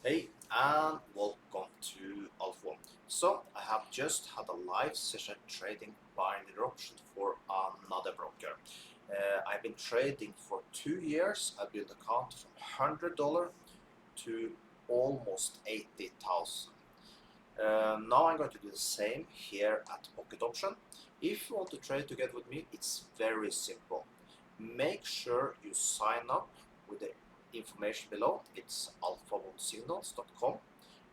Hey, and welcome to Alpha. So, I have just had a live session trading binary options for another broker. I've been trading for 2 years. I built account from $100 to almost 80,000. Now I'm going to do the same here at Pocket Option. If you want to trade together with me, it's very simple. Make sure you sign up with the information below. It's alphabonsignals.com.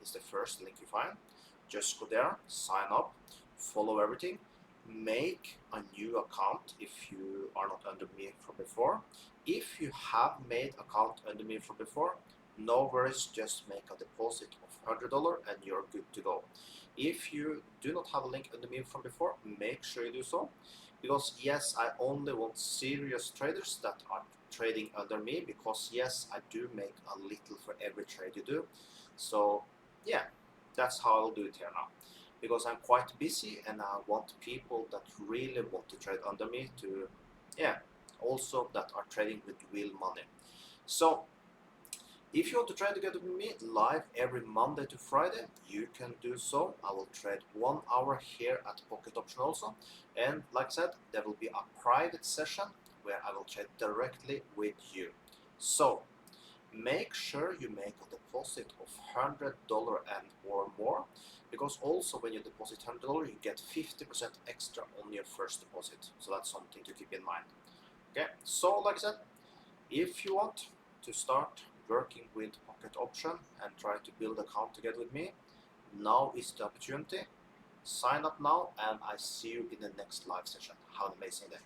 It's the first link you find. Just go there, sign up, follow everything, make a new account if you are not under me from before. If you have made account under me from before, no worries, just make a deposit of $100 and you're good to go. If you do not have a link under me from before, make sure you do so. Because yes, I only want serious traders that are trading under me, because yes, I do make a little for every trade you do. So yeah, that's how I'll do it here now. Because I'm quite busy and I want people that really want to trade under me to, yeah, also that are trading with real money. So if you want to trade together with me live every Monday to Friday, you can do so. I will trade 1 hour here at Pocket Option also. And like I said, there will be a private session where I will trade directly with you. So make sure you make a deposit of $100 and or more, because also when you deposit $100, you get 50% extra on your first deposit. So that's something to keep in mind. Okay, so like I said, if you want to start working with Pocket Option and try to build an account together with me, now is the opportunity. Sign up now and I see you in the next live session. Have an amazing day.